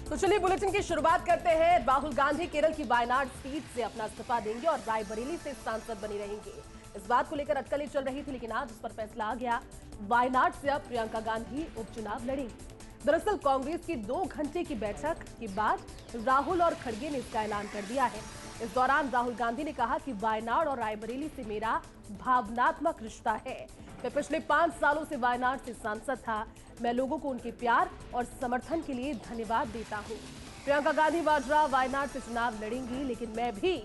तो चलिए बुलेटिन की शुरुआत करते हैं। राहुल गांधी केरल की वायनाड सीट से अपना इस्तीफा देंगे और रायबरेली से सांसद बनी रहेंगे। इस बात को लेकर अटकलें चल रही थी, लेकिन आज उस पर फैसला आ गया। वायनाड से अब प्रियंका गांधी उपचुनाव लड़ेंगी। दरअसल कांग्रेस की 2 घंटे की बैठक के बाद राहुल और खड़गे ने इसका ऐलान कर दिया है। इस दौरान राहुल गांधी ने कहा कि वायनाड और रायबरेली से मेरा भावनात्मक रिश्ता है। मैं पिछले 5 सालों से वायनाड से सांसद था। मैं लोगों को उनके प्यार और समर्थन के लिए धन्यवाद देता हूं। प्रियंका गांधी वाड्रा वायनाड से चुनाव लड़ेंगी, लेकिन मैं भी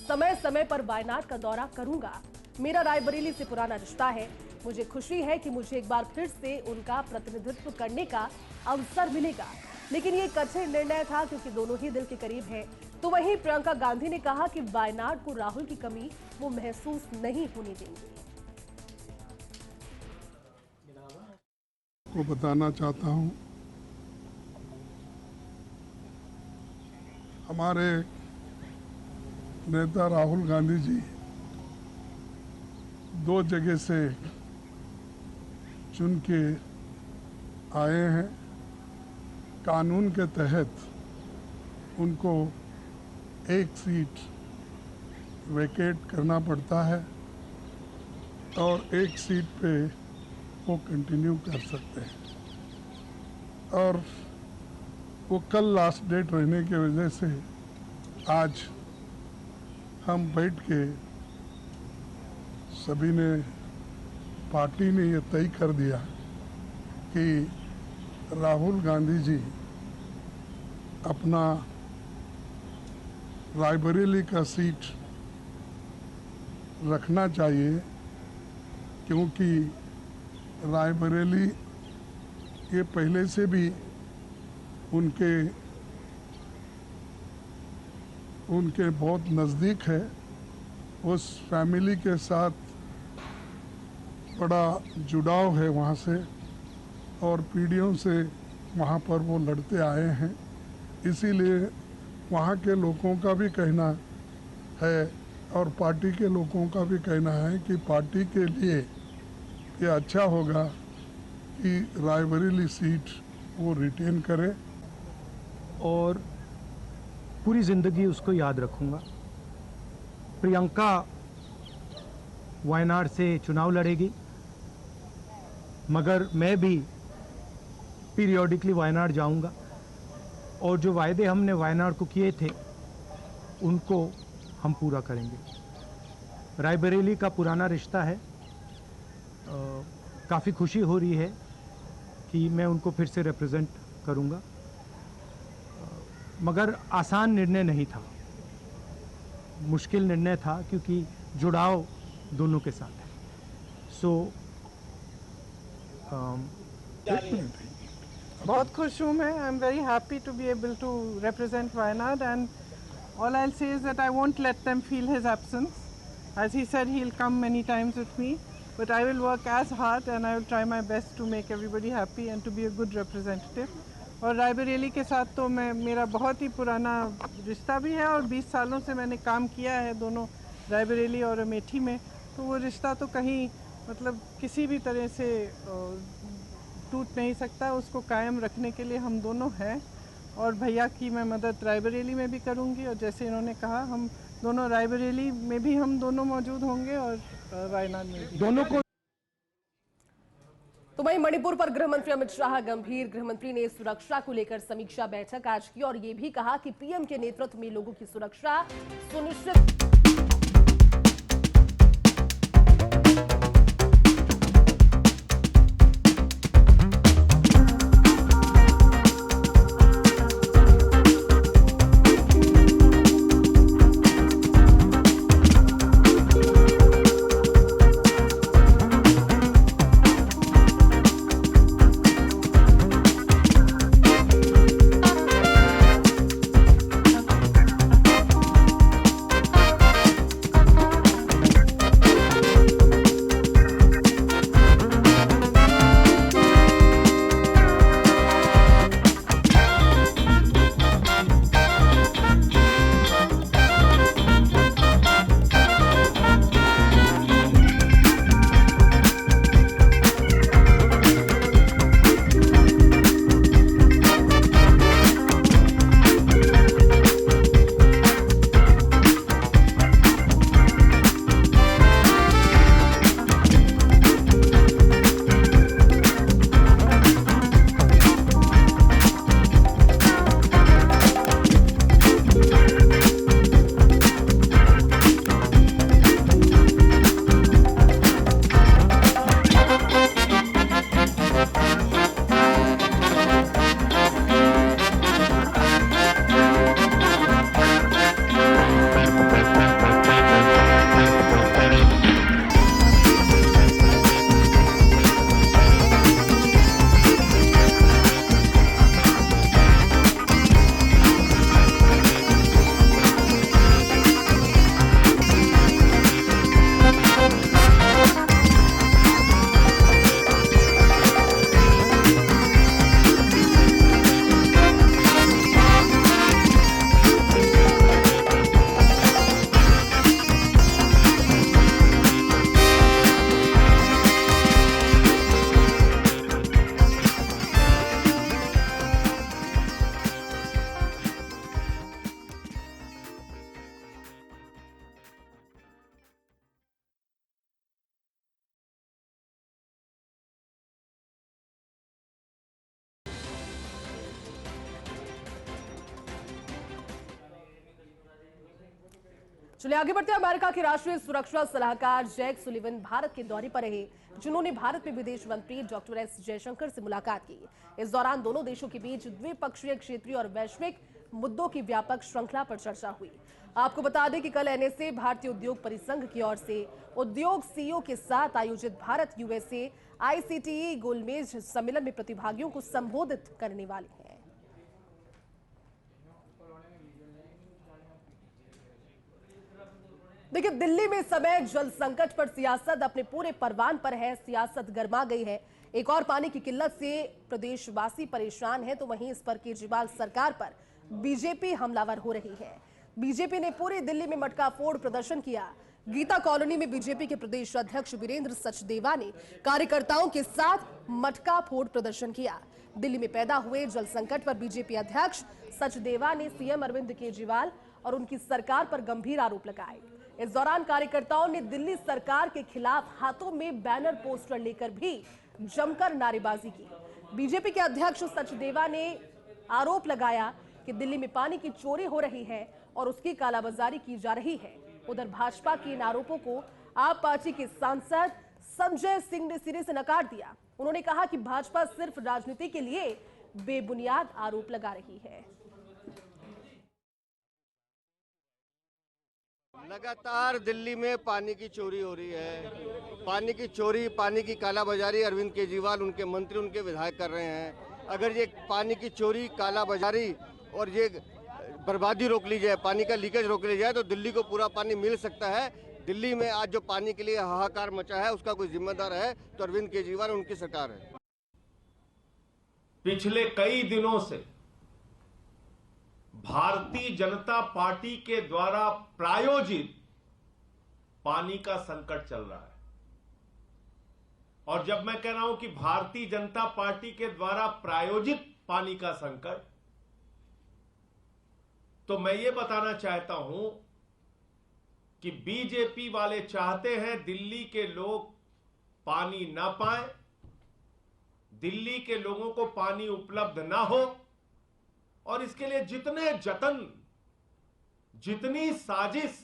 समय समय पर वायनाड का दौरा करूंगा। मेरा रायबरेली से पुराना रिश्ता है। मुझे खुशी है कि मुझे एक बार फिर से उनका प्रतिनिधित्व करने का अवसर मिलेगा, लेकिन ये कठिन निर्णय था क्योंकि दोनों ही दिल के करीब हैं। तो वहीं प्रियंका गांधी ने कहा कि वायनाड को राहुल की कमी वो महसूस नहीं होने देंगे। को बताना चाहता हूं, हमारे नेता राहुल गांधी जी 2 जगह से चुन के आए हैं। कानून के तहत उनको एक सीट वैकेट करना पड़ता है और एक सीट पे वो कंटिन्यू कर सकते हैं, और वो कल लास्ट डेट रहने की वजह से आज हम बैठ के सभी ने, पार्टी ने ये तय कर दिया कि राहुल गांधी जी अपना रायबरेली का सीट रखना चाहिए, क्योंकि रायबरेली ये पहले से भी उनके बहुत नज़दीक है। उस फैमिली के साथ बड़ा जुड़ाव है वहाँ से, और पीढ़ियों से वहाँ पर वो लड़ते आए हैं। इसीलिए वहाँ के लोगों का भी कहना है और पार्टी के लोगों का भी कहना है कि पार्टी के लिए ये अच्छा होगा कि रायबरेली सीट वो रिटेन करे, और पूरी ज़िंदगी उसको याद रखूंगा। प्रियंका वायनाड से चुनाव लड़ेगी, मगर मैं भी पीरियोडिकली वायनाड जाऊंगा और जो वायदे हमने वायनाड को किए थे उनको हम पूरा करेंगे। रायबरेली का पुराना रिश्ता है। काफ़ी खुशी हो रही है कि मैं उनको फिर से रिप्रेजेंट करूंगा, मगर आसान निर्णय नहीं था, मुश्किल निर्णय था, क्योंकि जुड़ाव दोनों के साथ है। बहुत खुश हूँ मैं। I am very happy to be able to represent Wayanad, and all I'll say is that I won't let them feel his absence. As he said, he'll come many times with me, but I will work as hard and I will try my best to make everybody happy and to be a good representative. और रायबरेली के साथ तो मेरा बहुत ही पुराना रिश्ता भी है और 20 सालों से मैंने काम किया है दोनों रायबरेली और अमेठी में, तो वो रिश्ता तो कहीं मतलब किसी भी तरह से टूट नहीं सकता। उसको कायम रखने के लिए हम दोनों हैं, और भैया की मैं मदद रायबरेली में भी करूंगी, और जैसे इन्होंने कहा हम दोनों रायबरेली में भी हम दोनों मौजूद होंगे और वायनाड में भी दोनों को। तो वहीं मणिपुर पर गृह मंत्री अमित शाह गंभीर। गृह मंत्री ने सुरक्षा को लेकर समीक्षा बैठक आज की और ये भी कहा कि पीएम के नेतृत्व में लोगों की सुरक्षा सुनिश्चित चलिए आगे बढ़ते हैं। अमेरिका के राष्ट्रीय सुरक्षा सलाहकार जैक सुलिवन भारत के दौरे पर रहे, जिन्होंने भारत में विदेश मंत्री डॉक्टर एस जयशंकर से मुलाकात की। इस दौरान दोनों देशों के बीच द्विपक्षीय, क्षेत्रीय और वैश्विक मुद्दों की व्यापक श्रृंखला पर चर्चा हुई। आपको बता दें कि कल एनएसए भारतीय उद्योग परिसंघ की ओर से उद्योग सीईओ के साथ आयोजित भारत यूएसए आईसीटीई गोलमेज सम्मेलन में प्रतिभागियों को संबोधित करने वाले हैं। देखिए, दिल्ली में इस समय जल संकट पर सियासत अपने पूरे परवान पर है। सियासत गर्मा गई है। एक और पानी की किल्लत से प्रदेशवासी परेशान है, तो वहीं इस पर केजरीवाल सरकार पर बीजेपी हमलावर हो रही है। बीजेपी ने पूरी दिल्ली में मटका फोड़ प्रदर्शन किया। गीता कॉलोनी में बीजेपी के प्रदेश अध्यक्ष वीरेंद्र सचदेवा ने कार्यकर्ताओं के साथ मटका फोड़ प्रदर्शन किया। दिल्ली में पैदा हुए जल संकट पर बीजेपी अध्यक्ष सचदेवा ने सीएम अरविंद केजरीवाल और उनकी सरकार पर गंभीर आरोप लगाए। इस दौरान कार्यकर्ताओं ने दिल्ली सरकार के खिलाफ हाथों में बैनर पोस्टर लेकर भी जमकर नारेबाजी की। बीजेपी के अध्यक्ष सचदेवा ने आरोप लगाया कि दिल्ली में पानी की चोरी हो रही है और उसकी कालाबाजारी की जा रही है। उधर भाजपा के इन आरोपों को आप पार्टी के सांसद संजय सिंह ने सिरे से नकार दिया। उन्होंने कहा कि भाजपा सिर्फ राजनीति के लिए बेबुनियाद आरोप लगा रही है। लगातार दिल्ली में पानी की चोरी हो रही है। पानी की चोरी, पानी की कालाबाजारी अरविंद केजरीवाल, उनके मंत्री, उनके विधायक कर रहे हैं। अगर ये पानी की चोरी, कालाबाजारी और ये बर्बादी रोक ली जाए, पानी का लीकेज रोक लिया जाए, तो दिल्ली को पूरा पानी मिल सकता है। दिल्ली में आज जो पानी के लिए हाहाकार मचा है, उसका कोई जिम्मेदार है तो अरविंद केजरीवाल और उनकी सरकार है। पिछले कई दिनों से भारतीय जनता पार्टी के द्वारा प्रायोजित पानी का संकट चल रहा है। और जब मैं कह रहा हूं कि भारतीय जनता पार्टी के द्वारा प्रायोजित पानी का संकट, तो मैं ये बताना चाहता हूं कि बीजेपी वाले चाहते हैं दिल्ली के लोग पानी ना पाएं, दिल्ली के लोगों को पानी उपलब्ध ना हो, और इसके लिए जितने जतन, जितनी साजिश,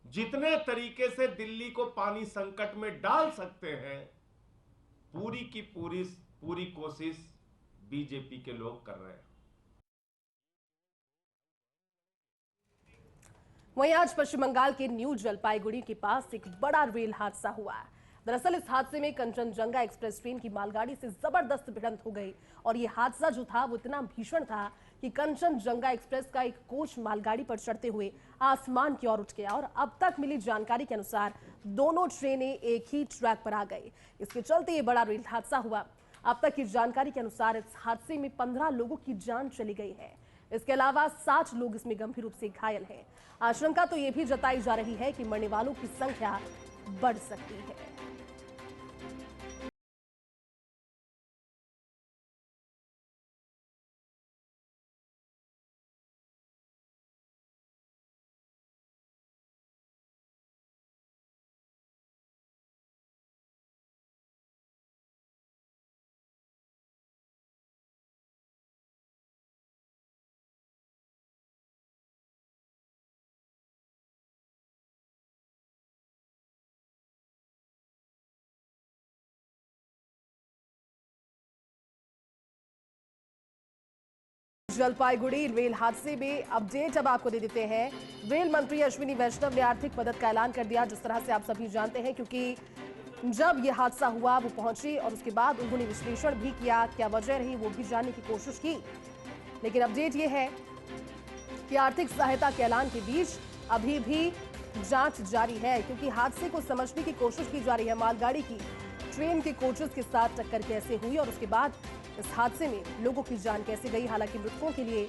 जितने तरीके से दिल्ली को पानी संकट में डाल सकते हैं, पूरी की पूरी कोशिश बीजेपी के लोग कर रहे हैं। वहीं आज पश्चिम बंगाल के न्यू जलपाईगुड़ी के पास एक बड़ा रेल हादसा हुआ। दरअसल इस हादसे में कंचनजंगा एक्सप्रेस ट्रेन की मालगाड़ी से जबरदस्त भिड़ंत हो गई और ये हादसा जो था वो इतना भीषण था कि कंचनजंगा एक्सप्रेस का एक कोच मालगाड़ी पर चढ़ते हुए आसमान की ओर उठ गया और अब तक मिली जानकारी के अनुसार दोनों ट्रेनें एक ही ट्रैक पर आ गई। इसके चलते ये बड़ा रेल हादसा हुआ। अब तक की जानकारी के अनुसार इस हादसे में 15 लोगों की जान चली गई है। इसके अलावा 60 लोग इसमें गंभीर रूप से घायल हैं। आशंका तो ये भी जताई जा रही है कि मरने वालों की संख्या बढ़ सकती है। जलपाईगुड़ी रेल हादसे में अपडेट अब आपको दे देते हैं। रेल मंत्री अश्विनी वैष्णव ने आर्थिक मदद का ऐलान कर दिया, जिस तरह से आप सभी जानते हैं, क्योंकि जब यह हादसा हुआ वो पहुंची और उसके बाद उन्होंने विश्लेषण भी किया, क्या वजह रही वो भी जानने की कोशिश की। लेकिन अपडेट ये है कि आर्थिक सहायता के ऐलान के बीच अभी भी जांच जारी है, क्योंकि हादसे को समझने की कोशिश की जा रही है। मालगाड़ी की ट्रेन के कोचेस के साथ टक्कर कैसे हुई और उसके बाद इस हादसे में लोगों की जान कैसे गई। हालांकि मृतकों के लिए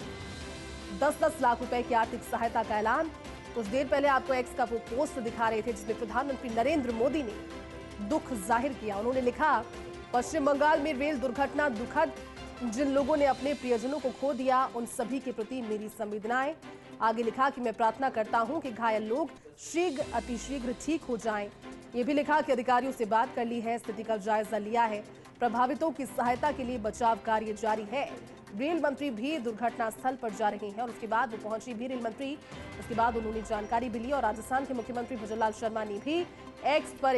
10-10 लाख रुपए की आर्थिक सहायता का ऐलान कुछ देर पहले आपको एक्स का वो पोस्ट दिखा रहे थे, जिसमें प्रधानमंत्री नरेंद्र मोदी ने दुख जाहिर किया। उन्होंने लिखा, पश्चिम बंगाल में रेल दुर्घटना दुखद, जिन लोगों ने अपने प्रियजनों को खो दिया उन सभी के प्रति मेरी संवेदनाएं। आगे लिखा कि मैं प्रार्थना करता हूं कि घायल लोग अतिशीघ्र ठीक हो जाएं। ये भी लिखा कि अधिकारियों से बात कर ली है, स्थिति का जायजा लिया है, प्रभावितों की सहायता के लिए बचाव कार्य जारी है। रेल मंत्री भी दुर्घटना स्थल पर जा रहे हैं और उसके बाद वो पहुंची भी रेल मंत्री। उसके बाद उन्होंने जानकारी भी ली और राजस्थान के मुख्यमंत्री भजनलाल शर्मा ने भी एक्स पर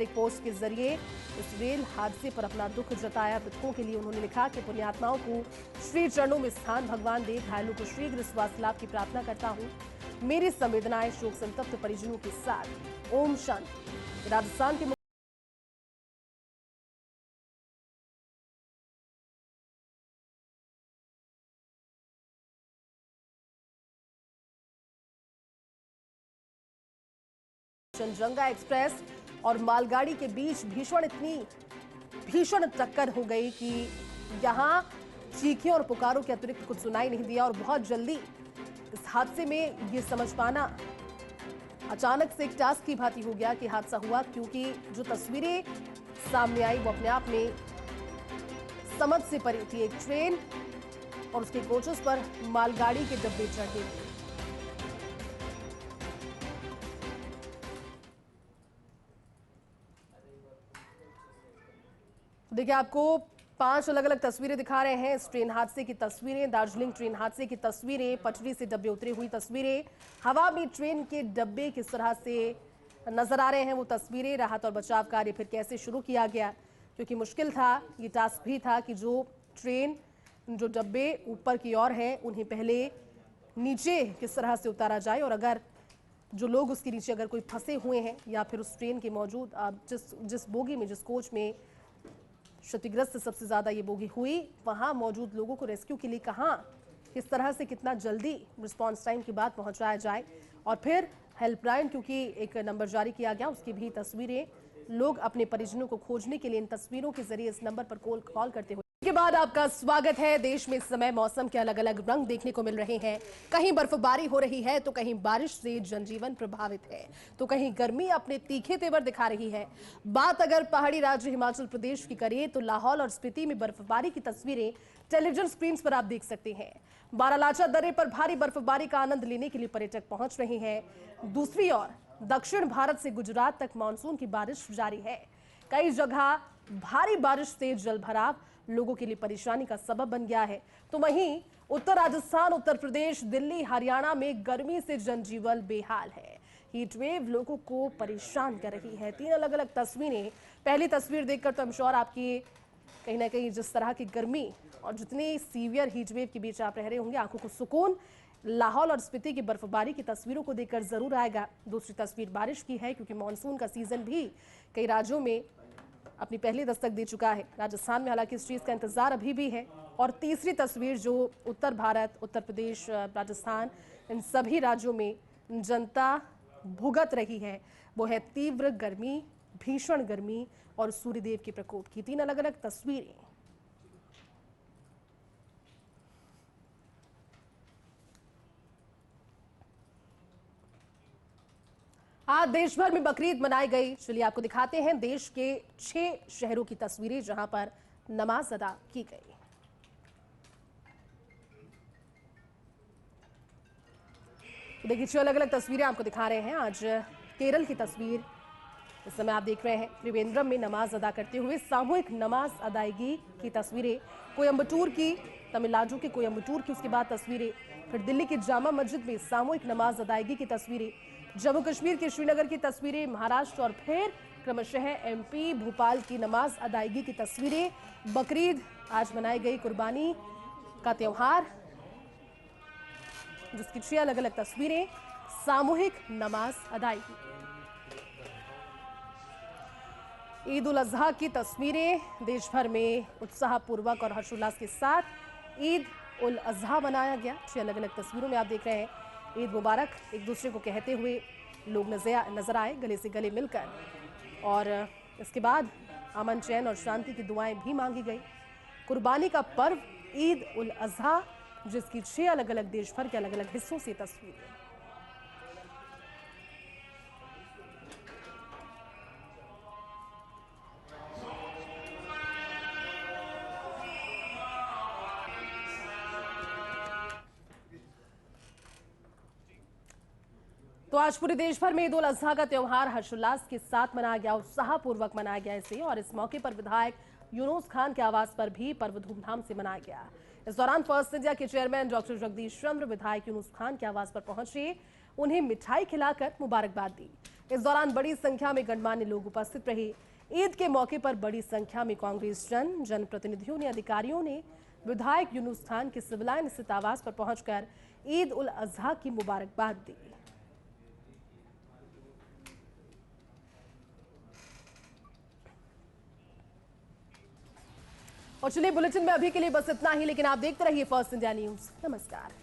एक पोस्ट के जरिए इस रेल हादसे पर अपना दुख जताया। मृतकों के लिए उन्होंने लिखा कि पुण्यात्माओं को श्री चरणों में स्थान भगवान दे, घायलों को शीघ्र स्वास्थ्य लाभ की प्रार्थना करता हूँ। मेरी संवेदनाएं शोक संतप्त परिजनों के साथ। ओम शांति। राजस्थान के चंजंगा एक्सप्रेस और मालगाड़ी के बीच भीषण टक्कर हो गई कि यहां चीखें और पुकारों के अतिरिक्त कुछ सुनाई नहीं दिया और बहुत जल्दी इस हादसे में ये समझ पाना अचानक से एक टास्क की भांति हो गया कि हादसा हुआ, क्योंकि जो तस्वीरें सामने आई वो अपने आप में समझ से परे थी। एक ट्रेन और उसके कोचेस पर मालगाड़ी के डब्बे चढ़े थे। देखिए, आपको 5 अलग अलग तस्वीरें दिखा रहे हैं। इस ट्रेन हादसे की तस्वीरें, दार्जिलिंग ट्रेन हादसे की तस्वीरें, पटरी से डब्बे उतरे हुई तस्वीरें, हवा में ट्रेन के डब्बे किस तरह से नजर आ रहे हैं वो तस्वीरें, राहत और बचाव कार्य फिर कैसे शुरू किया गया, क्योंकि मुश्किल था, ये टास्क भी था कि जो डब्बे ऊपर की ओर हैं उन्हें पहले नीचे किस तरह से उतारा जाए, और अगर जो लोग उसके नीचे अगर कोई फंसे हुए हैं या फिर उस ट्रेन के मौजूद जिस बोगी में, जिस कोच में क्षतिग्रस्त सबसे ज्यादा ये बोगी हुई, वहां मौजूद लोगों को रेस्क्यू के लिए कहां किस तरह से कितना जल्दी रिस्पांस टाइम के बाद पहुंचाया जाए, और फिर हेल्पलाइन, क्योंकि एक नंबर जारी किया गया, उसकी भी तस्वीरें, लोग अपने परिजनों को खोजने के लिए इन तस्वीरों के जरिए इस नंबर पर कॉल करते हुए। के बाद आपका स्वागत है। देश में इस समय मौसम के अलग अलग रंग देखने को मिल रहे हैं। कहीं बर्फबारी हो रही है तो कहीं बारिश से जनजीवन प्रभावित है, तो कहीं गर्मी अपने तीखे तेवर दिखा रही है। बात अगर पहाड़ी राज्य हिमाचल प्रदेश की करें तो लाहौल और स्पीति में बर्फबारी की तस्वीरें टेलीविजन स्क्रीन पर आप देख सकते हैं। बारालाचा दर्रे पर भारी बर्फबारी का आनंद लेने के लिए पर्यटक पहुंच रहे हैं। दूसरी ओर दक्षिण भारत से गुजरात तक मानसून की बारिश जारी है। कई जगह भारी बारिश से जलभराव लोगों के लिए परेशानी का सबब बन गया है, तो वहीं उत्तर राजस्थान, उत्तर प्रदेश, दिल्ली, हरियाणा में गर्मी से जनजीवन बेहाल है। हीट वेव लोगों को परेशान कर रही है। 3 अलग अलग तस्वीरें। पहली तस्वीर देखकर तो I'm श्योर आपकी कहीं ना कहीं जिस तरह की गर्मी और जितनी सीवियर हीट वेव के बीच आप रह रहे होंगे, आंखों को सुकून लाहौल और स्पीति की बर्फबारी की तस्वीरों को देखकर जरूर आएगा। दूसरी तस्वीर बारिश की है, क्योंकि मानसून का सीजन भी कई राज्यों में अपनी पहली दस्तक दे चुका है। राजस्थान में हालांकि इस चीज का इंतजार अभी भी है। और तीसरी तस्वीर जो उत्तर भारत, उत्तर प्रदेश, राजस्थान, इन सभी राज्यों में जनता भुगत रही है, वो है तीव्र गर्मी, भीषण गर्मी और सूर्यदेव के प्रकोप की 3 अलग अलग तस्वीरें। आज देश भर में बकरीद मनाई गई। चलिए आपको दिखाते हैं देश के 6 शहरों की तस्वीरें जहां पर नमाज अदा की गई। देखिए 6 अलग अलग तस्वीरें आपको दिखा रहे हैं। आज केरल की तस्वीर इस समय आप देख रहे हैं। त्रिवेंद्रम में नमाज अदा करते हुए सामूहिक नमाज अदायगी की तस्वीरें। कोयम्बटूर की, तमिलनाडु के कोयम्बटूर की उसके बाद तस्वीरें। फिर दिल्ली की जामा मस्जिद में सामूहिक नमाज अदायगी की तस्वीरें। जम्मू कश्मीर के श्रीनगर की तस्वीरें, महाराष्ट्र और फिर क्रमशः एमपी भोपाल की नमाज अदायगी की तस्वीरें। बकरीद आज मनाई गई, कुर्बानी का त्योहार, जिसकी 6 अलग अलग तस्वीरें, सामूहिक नमाज अदायगी। ईद उल अजहा की तस्वीरें। देश भर में उत्साहपूर्वक और हर्षोल्लास के साथ ईद उल अजहा मनाया गया। 6 अलग अलग तस्वीरों में आप देख रहे हैं। ईद मुबारक एक दूसरे को कहते हुए लोग नजर आए, गले से गले मिलकर, और इसके बाद अमन, चैन और शांति की दुआएं भी मांगी गई। कुर्बानी का पर्व ईद उल अजहा, जिसकी 6 अलग अलग देश भर के अलग अलग हिस्सों से तस्वीरें। तो आज पूरे देश भर में ईद उल अजहा का त्योहार हर्षोल्लास के साथ मनाया गया, उत्साहपूर्वक मनाया गया इसे। और इस मौके पर विधायक यूनुस खान के आवास पर भी पर्व धूमधाम से मनाया गया। इस दौरान फर्स्ट इंडिया के चेयरमैन डॉक्टर जगदीश चंद्र विधायक यूनुस खान के आवास पर पहुंचे, उन्हें मिठाई खिलाकर मुबारकबाद दी। इस दौरान बड़ी संख्या में गणमान्य लोग उपस्थित रहे। ईद के मौके पर बड़ी संख्या में कांग्रेस जनप्रतिनिधियों ने, अधिकारियों ने विधायक यूनुस खान के सिविल लाइन स्थित आवास पर पहुंचकर ईद उल अजहा की मुबारकबाद दी। और चलिए, बुलेटिन में अभी के लिए बस इतना ही, लेकिन आप देखते रहिए फर्स्ट इंडिया न्यूज। नमस्कार।